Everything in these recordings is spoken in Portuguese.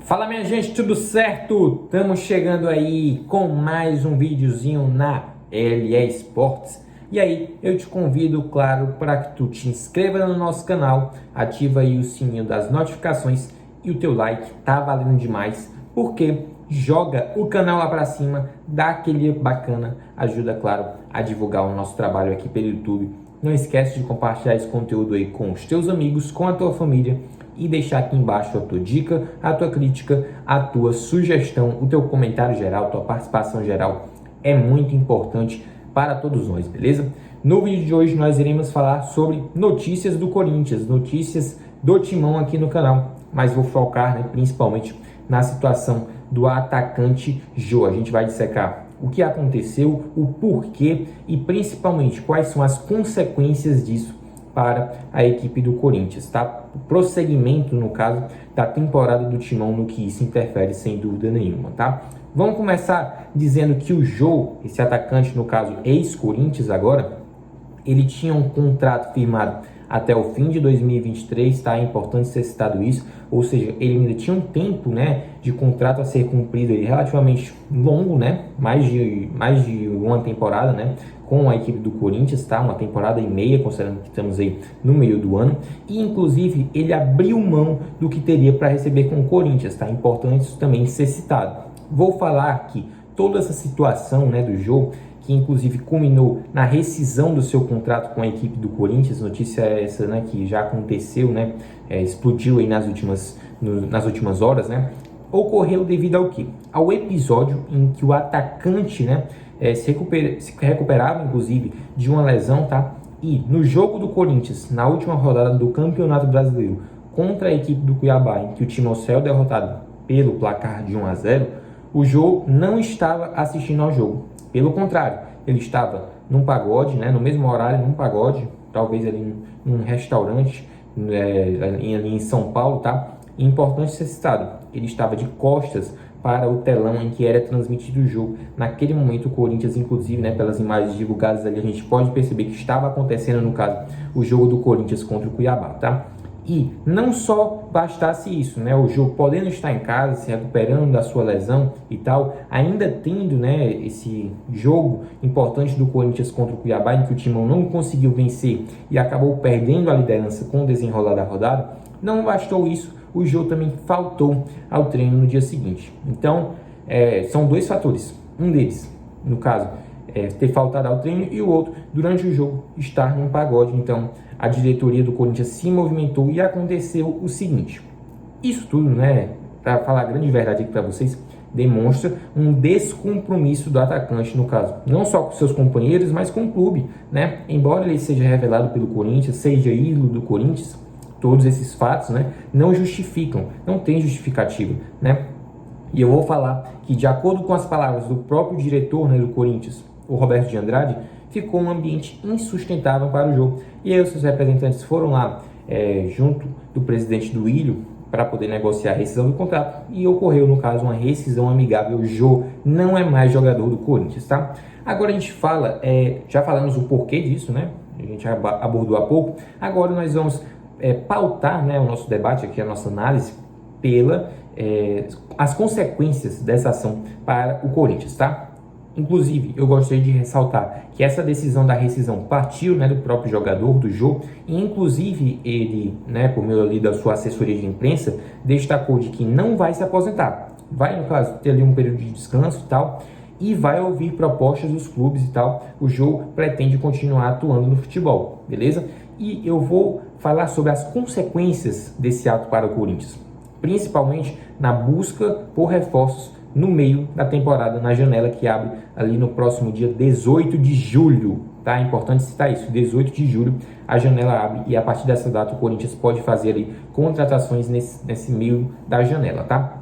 Fala minha gente, tudo certo? Estamos chegando aí com mais um videozinho na LE Esportes. E aí, eu te convido, claro, para que tu te inscreva no nosso canal, ativa aí o sininho das notificações e o teu like tá valendo demais, porque joga o canal lá para cima, dá aquele bacana, ajuda, claro, a divulgar o nosso trabalho aqui pelo YouTube. Não esquece de compartilhar esse conteúdo aí com os teus amigos, com a tua família e deixar aqui embaixo a tua dica, a tua crítica, a tua sugestão, o teu comentário geral, a tua participação geral é muito importante para todos nós, beleza? No vídeo de hoje nós iremos falar sobre notícias do Corinthians, notícias do Timão aqui no canal, mas vou focar, né, principalmente na situação do atacante Jô. A gente vai dissecar o que aconteceu, o porquê e principalmente quais são as consequências disso para a equipe do Corinthians, tá? O prosseguimento, no caso, da temporada do Timão, no que isso interfere sem dúvida nenhuma, tá? Vamos começar dizendo que o Jô, esse atacante, no caso, ex-Corinthians agora, ele tinha um contrato firmado até o fim de 2023, tá? É importante ser citado isso, ou seja, ele ainda tinha um tempo, né, de contrato a ser cumprido aí, relativamente longo, né? Mais de uma temporada, né, com a equipe do Corinthians, tá? Uma temporada e meia, considerando que estamos aí no meio do ano. E, inclusive, ele abriu mão do que teria para receber com o Corinthians, tá? Importante isso também ser citado. Vou falar que toda essa situação, né, do Jô, que inclusive culminou na rescisão do seu contrato com a equipe do Corinthians, notícia essa, né, que já aconteceu, né, explodiu aí nas últimas horas, né, ocorreu devido ao quê? Ao episódio em que o atacante, né, se recuperava, inclusive, de uma lesão, tá? E no jogo do Corinthians, na última rodada do Campeonato Brasileiro, contra a equipe do Cuiabá, em que o time saiu derrotado pelo placar de 1-0, o Jô não estava assistindo ao jogo. Pelo contrário, ele estava num pagode, né, no mesmo horário, num pagode, talvez ali num restaurante, ali em São Paulo, tá? E importante ser citado, ele estava de costas para o telão em que era transmitido o jogo. Naquele momento, o Corinthians, inclusive, né, pelas imagens divulgadas ali, a gente pode perceber que estava acontecendo, no caso, o jogo do Corinthians contra o Cuiabá, tá? E não só bastasse isso, né, o Jô podendo estar em casa, se recuperando da sua lesão e tal, ainda tendo, né, esse jogo importante do Corinthians contra o Cuiabá, em que o Timão não conseguiu vencer e acabou perdendo a liderança com o desenrolar da rodada, não bastou isso, o Jô também faltou ao treino no dia seguinte. Então, são dois fatores. Um deles, no caso, ter faltado ao treino, e o outro, durante o jogo, estar num pagode. Então, a diretoria do Corinthians se movimentou e aconteceu o seguinte. Isso tudo, né, para falar a grande verdade aqui para vocês, demonstra um descompromisso do atacante, no caso, não só com seus companheiros, mas com o clube, né? Embora ele seja revelado pelo Corinthians, seja ídolo do Corinthians, todos esses fatos, né, não justificam, não tem justificativa, né? E eu vou falar que, de acordo com as palavras do próprio diretor, né, do Corinthians, o Roberto de Andrade, ficou um ambiente insustentável para o jogo. E aí os seus representantes foram lá junto do presidente do Ilho para poder negociar a rescisão do contrato, e ocorreu, no caso, uma rescisão amigável. O Jô não é mais jogador do Corinthians, tá? Agora a gente fala, já falamos o porquê disso, né? A gente abordou há pouco. Agora nós vamos pautar, né, o nosso debate aqui, a nossa análise, as consequências dessa ação para o Corinthians, tá? Inclusive, eu gostaria de ressaltar que essa decisão da rescisão partiu, né, do próprio jogador, do Jô, e inclusive ele, né, por meio ali da sua assessoria de imprensa, destacou de que não vai se aposentar. Vai, no caso, ter ali um período de descanso e tal, e vai ouvir propostas dos clubes e tal. O Jô pretende continuar atuando no futebol, beleza? E eu vou falar sobre as consequências desse ato para o Corinthians, principalmente na busca por reforços no meio da temporada, na janela que abre ali no próximo dia 18 de julho, tá? É importante citar isso, 18 de julho a janela abre, e a partir dessa data o Corinthians pode fazer ali contratações nesse meio da janela, tá?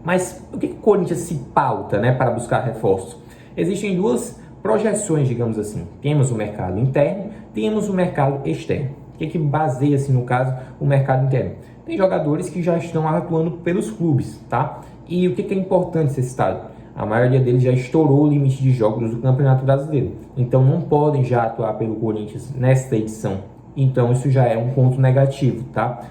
Mas o que o Corinthians se pauta, né, para buscar reforços? Existem duas projeções, digamos assim. Temos o mercado interno, temos o mercado externo. O que baseia-se, no caso, o mercado interno? Tem jogadores que já estão atuando pelos clubes, tá? E o que é importante ser citado? A maioria deles já estourou o limite de jogos do Campeonato Brasileiro. Então não podem já atuar pelo Corinthians nesta edição. Então isso já é um ponto negativo, tá?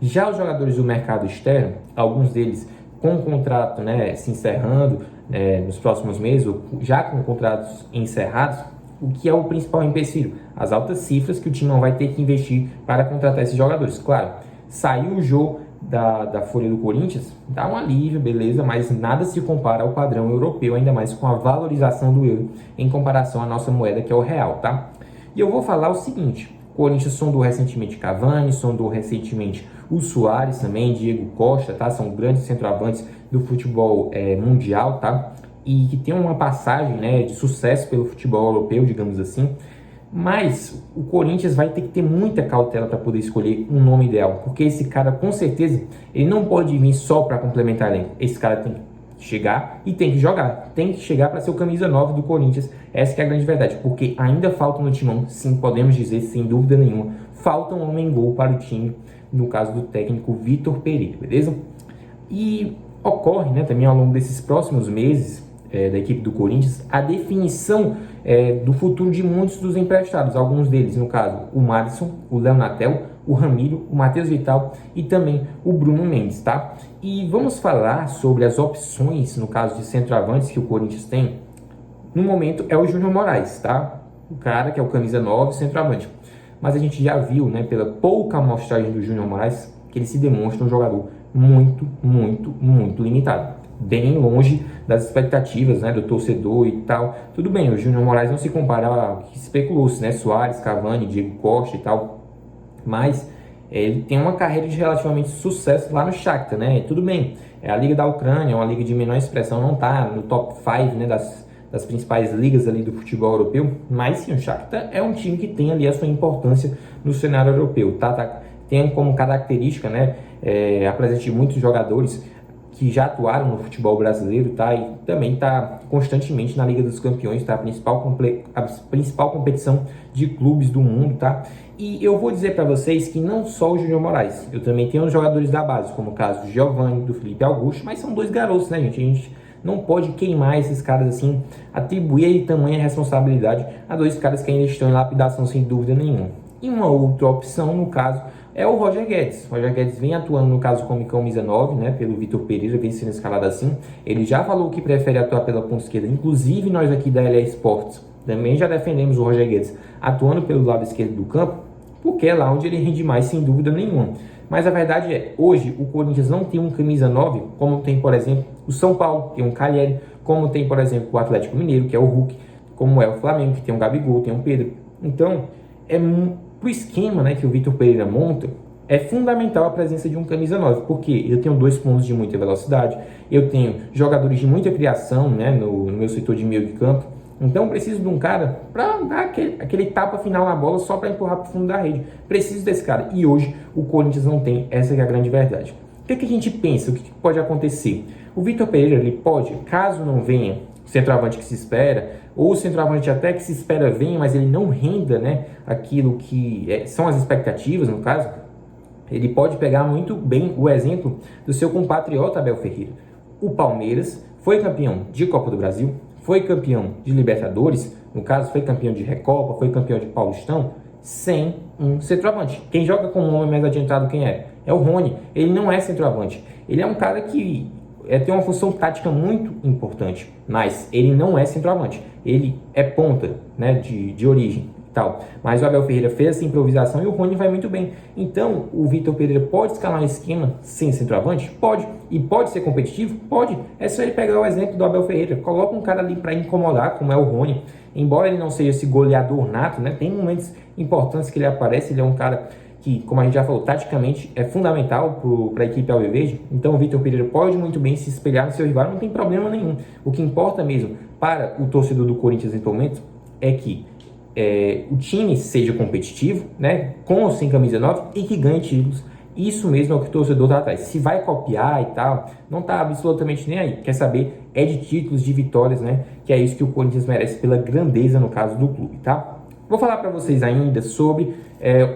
Já os jogadores do mercado externo, alguns deles com o contrato, né, se encerrando nos próximos meses, ou já com contratos encerrados, o que é o principal empecilho? As altas cifras que o time não vai ter que investir para contratar esses jogadores. Claro, saiu o jogo da folha do Corinthians, dá um alívio, beleza, mas nada se compara ao padrão europeu, ainda mais com a valorização do euro em comparação à nossa moeda, que é o real, tá? E eu vou falar o seguinte: o Corinthians sondou recentemente Cavani, sondou recentemente o Suárez também, Diego Costa, tá? São grandes centroavantes do futebol mundial, tá? E que tem uma passagem, né, de sucesso pelo futebol europeu, digamos assim. Mas o Corinthians vai ter que ter muita cautela para poder escolher um nome ideal, porque esse cara, com certeza, ele não pode vir só para complementar elenco. Esse cara tem que chegar e tem que jogar, tem que chegar para ser o camisa 9 do Corinthians. Essa que é a grande verdade, porque ainda falta no timão, sim, podemos dizer, sem dúvida nenhuma, falta um homem-gol para o time, no caso do técnico Vitor Pereira, beleza? E ocorre, né, também ao longo desses próximos meses da equipe do Corinthians, a definição do futuro de muitos dos emprestados, alguns deles, no caso, o Madison, o Léo Natel, o Ramiro, o Matheus Vital e também o Bruno Mendes, tá? E vamos falar sobre as opções, no caso de centroavantes que o Corinthians tem. No momento é o Júnior Moraes, tá? O cara que é o camisa 9, centroavante. Mas a gente já viu, né, pela pouca amostragem do Júnior Moraes, que ele se demonstra um jogador muito, muito, muito limitado. Bem longe das expectativas, né, do torcedor e tal. Tudo bem, o Júnior Moraes não se compara ao que especulou-se, né, Suárez, Cavani, Diego Costa e tal, mas ele tem uma carreira de relativamente sucesso lá no Shakhtar, né, tudo bem, é a Liga da Ucrânia, é uma liga de menor expressão, não tá no top 5, né, das principais ligas ali do futebol europeu, mas sim, o Shakhtar é um time que tem ali a sua importância no cenário europeu, tá? Tem como característica, né, a presença de muitos jogadores que já atuaram no futebol brasileiro, tá? E também está constantemente na Liga dos Campeões, tá? A principal competição de clubes do mundo, tá? E eu vou dizer para vocês que não só o Júnior Moraes, eu também tenho os jogadores da base, como o caso do Giovani, do Felipe Augusto, mas são dois garotos, né, gente? A gente não pode queimar esses caras assim, atribuir aí tamanha responsabilidade a dois caras que ainda estão em lapidação sem dúvida nenhuma. E uma outra opção, no caso, é o Roger Guedes. O Roger Guedes vem atuando, no caso, como camisa 9, né, pelo Vitor Pereira, vem sendo escalado assim. Ele já falou que prefere atuar pela ponta esquerda. Inclusive, nós aqui da LA Sports também já defendemos o Roger Guedes atuando pelo lado esquerdo do campo, porque é lá onde ele rende mais, sem dúvida nenhuma. Mas a verdade é, hoje o Corinthians não tem um camisa 9, como tem, por exemplo, o São Paulo, tem um Calheri, como tem, por exemplo, o Atlético Mineiro, que é o Hulk, como é o Flamengo, que tem um Gabigol, tem um Pedro. Então, pro esquema, né, que o Vitor Pereira monta, é fundamental a presença de um camisa 9, porque eu tenho dois pontos de muita velocidade, eu tenho jogadores de muita criação, né, no meu setor de meio de campo, então eu preciso de um cara para dar aquele tapa final na bola só para empurrar para o fundo da rede. Preciso desse cara. E hoje o Corinthians não tem, essa é a grande verdade. O que a gente pensa? O que pode acontecer? O Vitor Pereira, ele pode, caso não venha o centroavante que se espera, ou o centroavante até que se espera venha, mas ele não renda, né, aquilo que são as expectativas, no caso, ele pode pegar muito bem o exemplo do seu compatriota Abel Ferreira. O Palmeiras foi campeão de Copa do Brasil, foi campeão de Libertadores, no caso foi campeão de Recopa, foi campeão de Paulistão, sem um centroavante. Quem joga com um homem mais adiantado, quem é? É o Rony. Ele não é centroavante. Ele é um cara que tem uma função tática muito importante, mas ele não é centroavante. Ele é ponta, né, de origem. Tal. Mas o Abel Ferreira fez essa improvisação e o Rony vai muito bem. Então, o Vitor Pereira pode escalar um esquema sem centroavante? Pode. E pode ser competitivo? Pode. É só ele pegar o exemplo do Abel Ferreira. Coloca um cara ali para incomodar, como é o Rony. Embora ele não seja esse goleador nato, né? Tem momentos importantes que ele aparece. Ele é um cara que, como a gente já falou, taticamente é fundamental para a equipe alviverde. Então, o Vitor Pereira pode muito bem se espelhar no seu rival. Não tem problema nenhum. O que importa mesmo para o torcedor do Corinthians nesse momento é que o time seja competitivo, né, com ou sem camisa 9 e que ganhe títulos. Isso mesmo é o que o torcedor está atrás. Se vai copiar e tal, não está absolutamente nem aí. Quer saber é de títulos, de vitórias, né, que é isso que o Corinthians merece pela grandeza no caso do clube, tá? Vou falar para vocês ainda sobre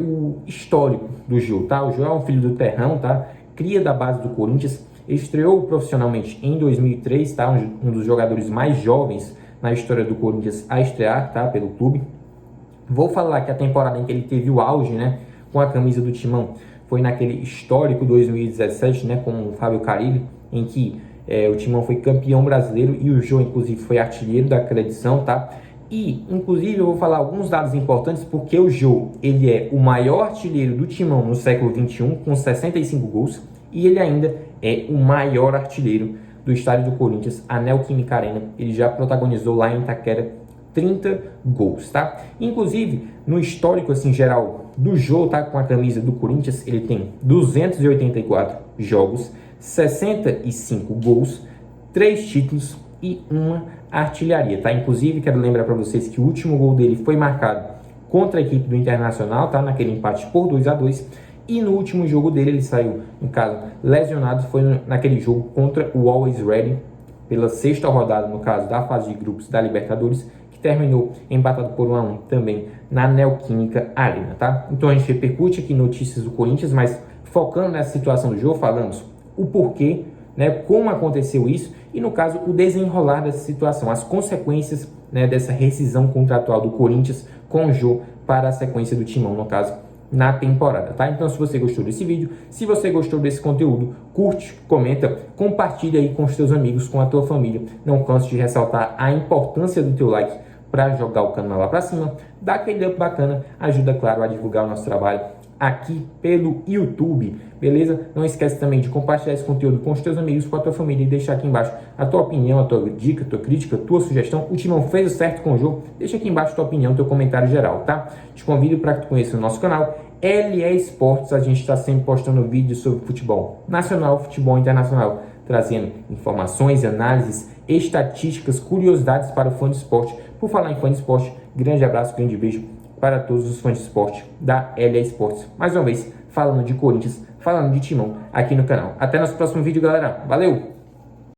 o histórico do Jô, tá? O Jô é um filho do terrão, tá? Cria da base do Corinthians, estreou profissionalmente em 2003, tá? Um dos jogadores mais jovens na história do Corinthians a estrear, tá? Pelo clube. Vou falar que a temporada em que ele teve o auge, né, com a camisa do Timão, foi naquele histórico 2017, né, com o Fábio Carille, em que o Timão foi campeão brasileiro e o Jô, inclusive, foi artilheiro daquela edição, tá? E, inclusive, eu vou falar alguns dados importantes porque o Jô, ele é o maior artilheiro do Timão no século XXI, com 65 gols, e ele ainda é o maior artilheiro do estádio do Corinthians, a Neoquímica Arena. Ele já protagonizou lá em Itaquera 30 gols, tá? Inclusive, no histórico, assim, geral do Jô, tá? Com a camisa do Corinthians, ele tem 284 jogos, 65 gols, 3 títulos e 1 artilharia, tá? Inclusive, quero lembrar para vocês que o último gol dele foi marcado contra a equipe do Internacional, tá? Naquele empate por 2-2. E no último jogo dele, ele saiu, no caso, lesionado, foi naquele jogo contra o Always Ready, pela 6ª rodada, no caso, da fase de grupos da Libertadores, que terminou empatado por 1-1 também na Neoquímica Arena, tá? Então a gente repercute aqui notícias do Corinthians, mas focando nessa situação do jogo, falamos o porquê, né, como aconteceu isso e, no caso, o desenrolar dessa situação, as consequências, né, dessa rescisão contratual do Corinthians com o Jô para a sequência do Timão, no caso, na temporada, tá? Então, se você gostou desse vídeo, se você gostou desse conteúdo, curte, comenta, compartilha aí com os teus amigos, com a tua família. Não canse de ressaltar a importância do teu like para jogar o canal lá para cima. Dá aquele up bacana, ajuda, claro, a divulgar o nosso trabalho aqui pelo YouTube, beleza? Não esquece também de compartilhar esse conteúdo com os teus amigos, com a tua família e deixar aqui embaixo a tua opinião, a tua dica, a tua crítica, a tua sugestão. O Timão fez o certo com o jogo? Deixa aqui embaixo a tua opinião, teu comentário geral, tá? Te convido para que tu conheça o nosso canal LE Esportes. A gente está sempre postando vídeos sobre futebol nacional, futebol internacional, trazendo informações, análises, estatísticas, curiosidades para o fã de esporte. Por falar em fã de esporte, grande abraço, grande beijo para todos os fãs de esporte da LE Esportes. Mais uma vez, falando de Corinthians, falando de Timão aqui no canal. Até nosso próximo vídeo, galera. Valeu!